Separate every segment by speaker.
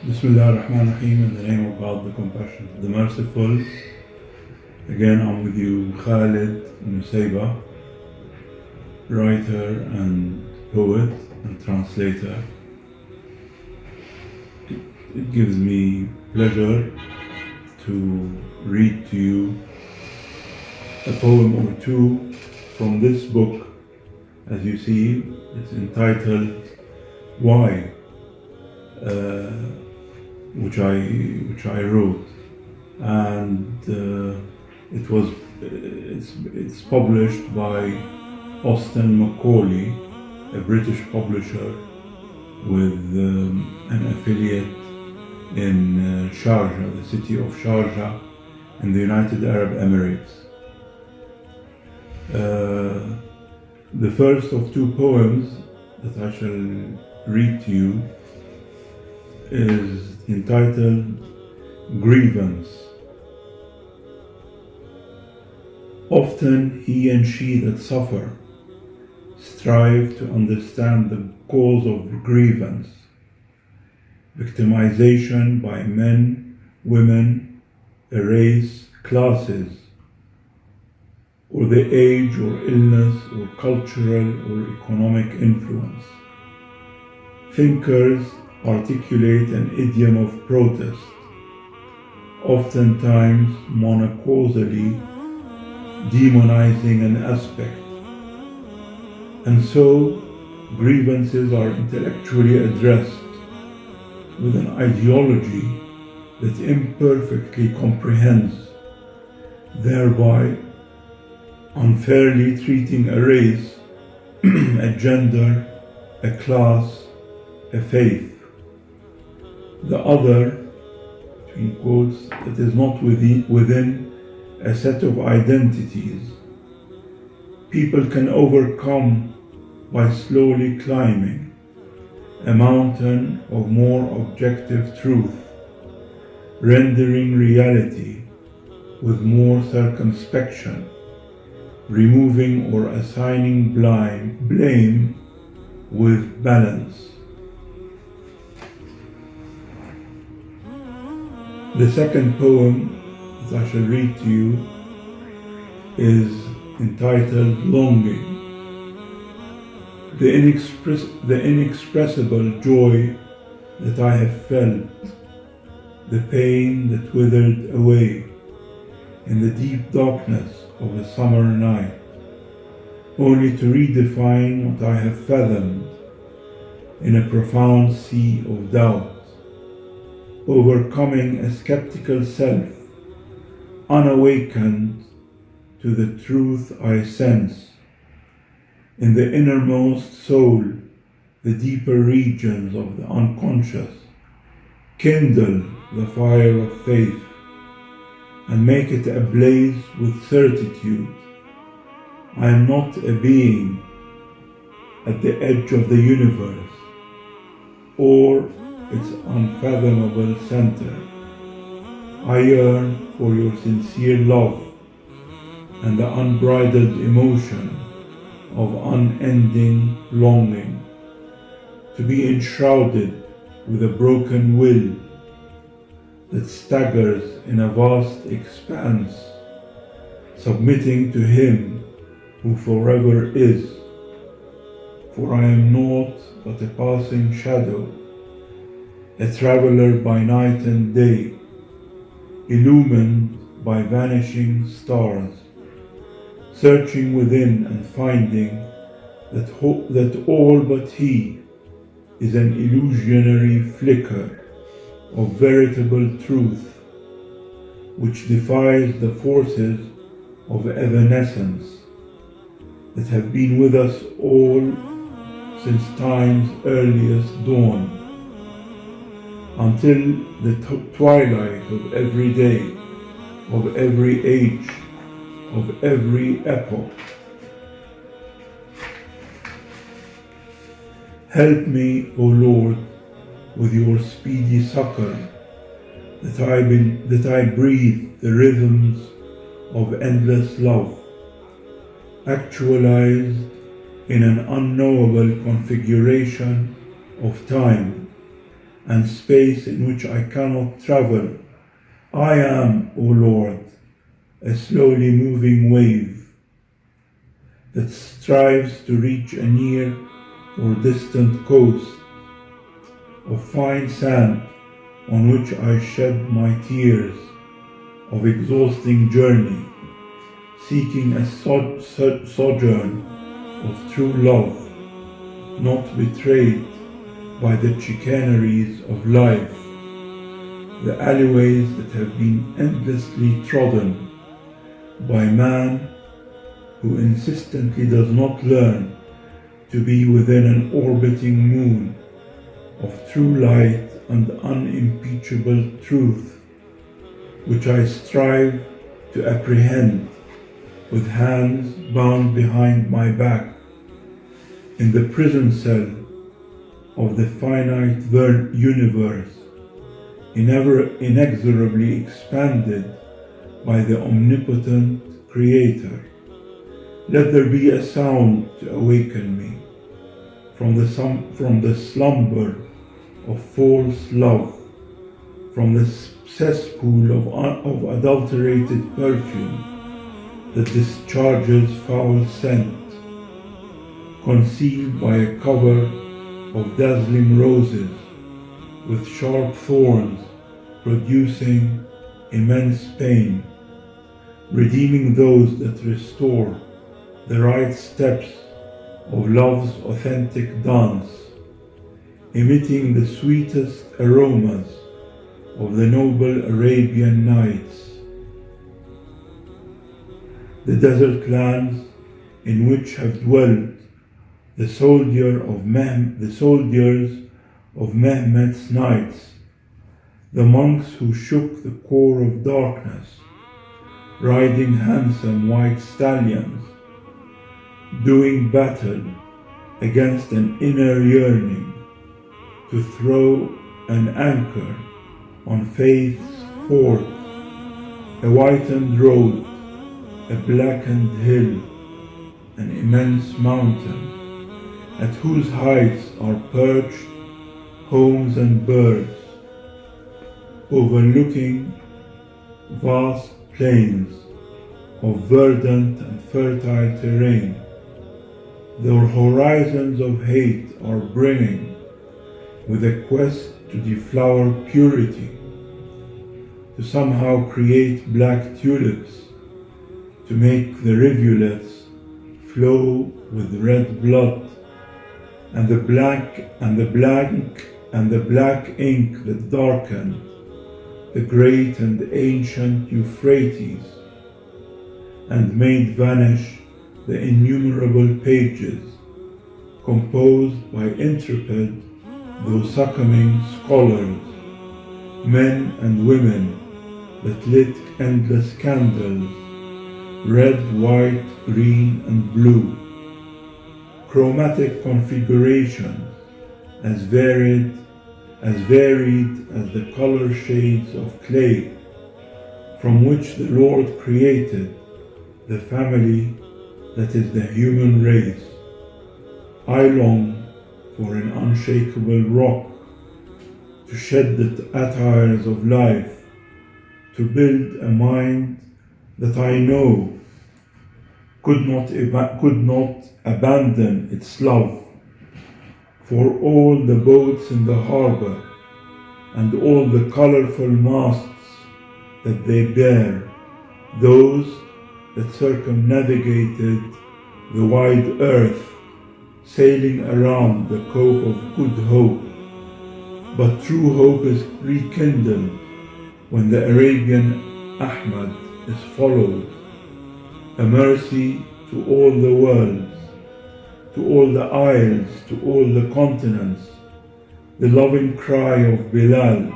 Speaker 1: Bismillah ar-Rahman ar-Rahim, in the name of God, the Compassionate, the Merciful. Again, I'm with you, Khaled, Nusseibeh, writer and poet and translator. It gives me pleasure to read to you a poem or two from this book. As you see, it's entitled Why, which I wrote, and it's published by Austin Macaulay, a British publisher with an affiliate in Sharjah, the city of Sharjah in the United Arab Emirates. The first of two poems that I shall read to you is entitled Grievance. Often he and she that suffer strive to understand the cause of grievance, victimization by men, women, a race, classes, or the age or illness or cultural or economic influence. Thinkers articulate an idiom of protest, oftentimes monocausally demonizing an aspect. And so grievances are intellectually addressed with an ideology that imperfectly comprehends, thereby unfairly treating a race, a gender, a class, a faith. The other, between quotes, that is not within a set of identities, people can overcome by slowly climbing a mountain of more objective truth, rendering reality with more circumspection, removing or assigning blame with balance. The second poem that I shall read to you is entitled Longing. The inexpressible joy that I have felt, the pain that withered away in the deep darkness of a summer night, only to redefine what I have fathomed in a profound sea of doubt, overcoming a skeptical self, unawakened to the truth I sense. In the innermost soul, the deeper regions of the unconscious, kindle the fire of faith and make it ablaze with certitude. I am not a being at the edge of the universe or its unfathomable center. I yearn for your sincere love and the unbridled emotion of unending longing, to be enshrouded with a broken will that staggers in a vast expanse, submitting to Him who forever is. For I am naught but a passing shadow, a traveler by night and day, illumined by vanishing stars, searching within and finding that all but He is an illusionary flicker of veritable truth, which defies the forces of evanescence that have been with us all since time's earliest dawn, until the twilight of every day, of every age, of every epoch. Help me, O Lord, with your speedy succor, that I breathe the rhythms of endless love, actualized in an unknowable configuration of time and space in which I cannot travel. I am, O Lord, a slowly moving wave that strives to reach a near or distant coast of fine sand on which I shed my tears of exhausting journey, seeking a sojourn of true love, not betrayed by the chicaneries of life, the alleyways that have been endlessly trodden by man who insistently does not learn to be within an orbiting moon of true light and unimpeachable truth, which I strive to apprehend with hands bound behind my back in the prison cell of the finite universe, inexorably expanded by the omnipotent Creator. Let there be a sound to awaken me from the slumber of false love, from the cesspool of adulterated perfume that discharges foul scent, concealed by a cover of dazzling roses with sharp thorns producing immense pain, redeeming those that restore the right steps of love's authentic dance, emitting the sweetest aromas of the noble Arabian Nights, the desert lands in which have dwelt the soldiers of Mehmet's knights, the monks who shook the core of darkness, riding handsome white stallions, doing battle against an inner yearning to throw an anchor on faith's port, a whitened road, a blackened hill, an immense mountain, at whose heights are perched homes and birds, overlooking vast plains of verdant and fertile terrain. Their horizons of hate are brimming with a quest to deflower purity, to somehow create black tulips, to make the rivulets flow with red blood, and the black ink that darkened the great and ancient Euphrates and made vanish the innumerable pages composed by intrepid though succumbing scholars, men and women that lit endless candles, red, white, green, and blue, chromatic configurations as varied as the color shades of clay from which the Lord created the family that is the human race. I long for an unshakable rock to shed the attires of life, to build a mind that I know could not abandon its love for all the boats in the harbor and all the colorful masts that they bear, those that circumnavigated the wide earth, sailing around the Cape of Good Hope. But true hope is rekindled when the Arabian Ahmad is followed, a mercy to all the worlds, to all the isles, to all the continents, the loving cry of Bilal,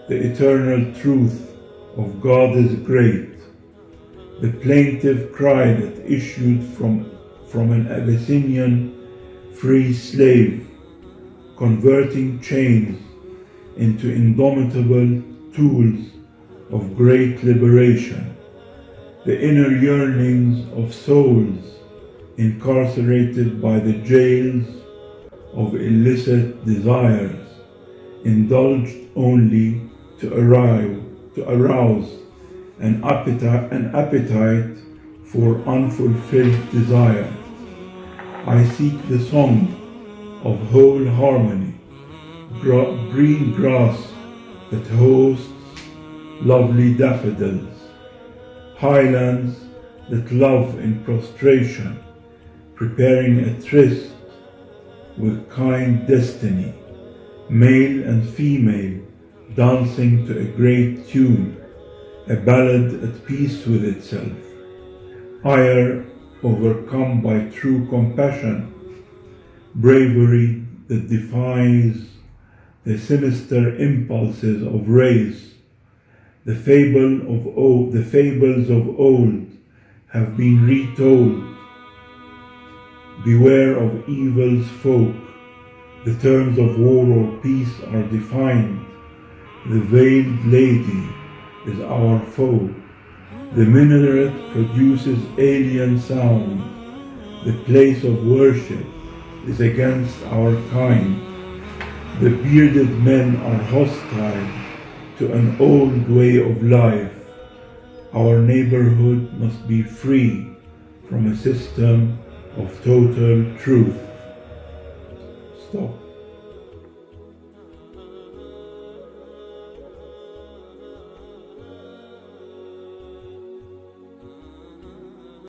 Speaker 1: the eternal truth of God is great, the plaintive cry that issued from an Abyssinian free slave, converting chains into indomitable tools of great liberation, the inner yearnings of souls incarcerated by the jails of illicit desires, indulged only to arouse an appetite for unfulfilled desire. I seek the song of whole harmony, green grass that hosts lovely daffodils, highlands that love in prostration, preparing a tryst with kind destiny, male and female dancing to a great tune, a ballad at peace with itself, ire overcome by true compassion, bravery that defies the sinister impulses of race. The fables of old have been retold. Beware of evil's folk. The terms of war or peace are defined. The veiled lady is our foe. The minaret produces alien sound. The place of worship is against our kind. The bearded men are hostile to an old way of life. Our neighborhood must be free from a system of total truth. Stop.